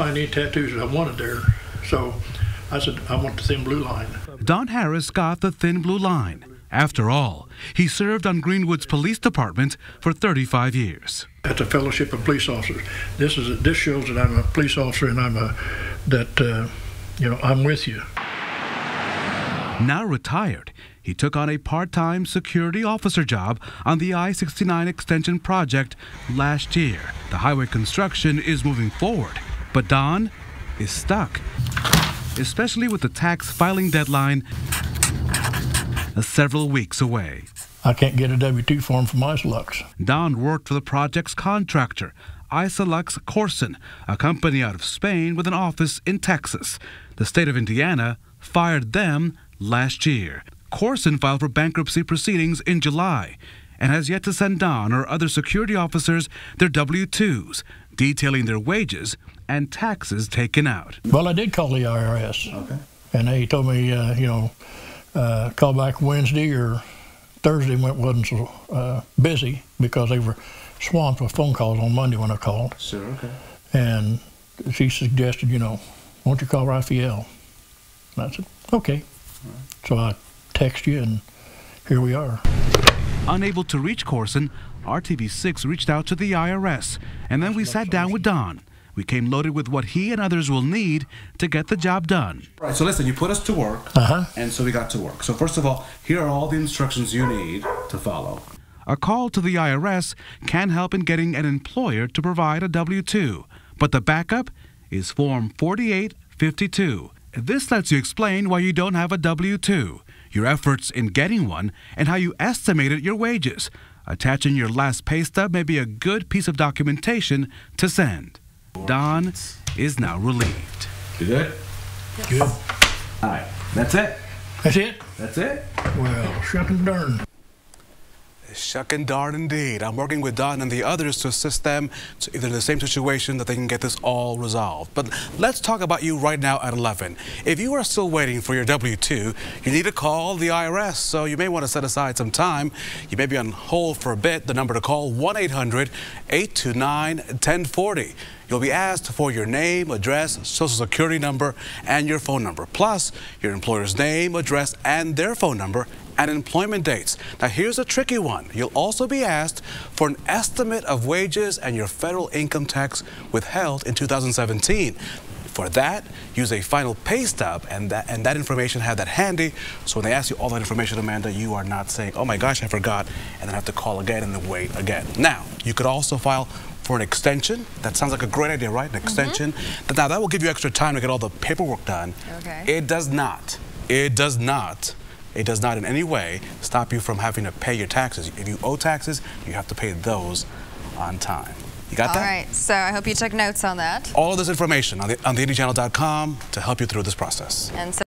I need tattoos I wanted there, so I said, I want the thin blue line. Don Harris got the thin blue line. After all, he served on Greenwood's police department for 35 years. At the Fellowship of Police Officers, this shows that I'm a police officer and I'm with you. Now retired, he took on a part-time security officer job on the I-69 extension project last year. The highway construction is moving forward, but Don is stuck, especially with the tax filing deadline several weeks away. I can't get a W-2 form from Isolux. Don worked for the project's contractor, Isolux Corson, a company out of Spain with an office in Texas. The state of Indiana fired them last year. Corson filed for bankruptcy proceedings in July and has yet to send Don or other security officers their W-2s, detailing their wages and taxes taken out. Well, I did call the IRS. Okay. And they told me, call back Wednesday or Thursday when it wasn't so busy because they were swamped with phone calls on Monday when I called. Sure, okay. And she suggested, won't you call Raphael? And I said, okay. Right. So I text you, and here we are. Unable to reach Corson, RTV6 reached out to the IRS, and then we sat down with Don. We came loaded with what he and others will need to get the job done. Right, so listen, you put us to work, and so we got to work. So first of all, here are all the instructions you need to follow. A call to the IRS can help in getting an employer to provide a W-2, but the backup is Form 4852. This lets you explain why you don't have a W-2, your efforts in getting one, and how you estimated your wages. Attaching your last pay stub may be a good piece of documentation to send. Don is now relieved. You good? Good. All right, that's it. That's it? That's it. Well, shuck and darn. Shuck and darn indeed. I'm working with Don and the others to assist them to either the same situation that they can get this all resolved. But let's talk about you right now at 11. If you are still waiting for your W-2, you need to call the IRS. So you may want to set aside some time. You may be on hold for a bit. The number to call, 1-800-829-1040. You'll be asked for your name, address, social security number, and your phone number, plus your employer's name, address, and their phone number, and employment dates. Now here's a tricky one. You'll also be asked for an estimate of wages and your federal income tax withheld in 2017. For that, use a final pay stub and that information, have that handy, so when they ask you all that information, Amanda, you are not saying, oh my gosh, I forgot, and then have to call again and then wait again. Now, you could also file for an extension. That sounds like a great idea, right? An extension. Now that will give you extra time to get all the paperwork done. Okay. It does not in any way stop you from having to pay your taxes. If you owe taxes, you have to pay those on time. You got that? All right, so I hope you took notes on that. All of this information on the IndyChannel.com to help you through this process. And so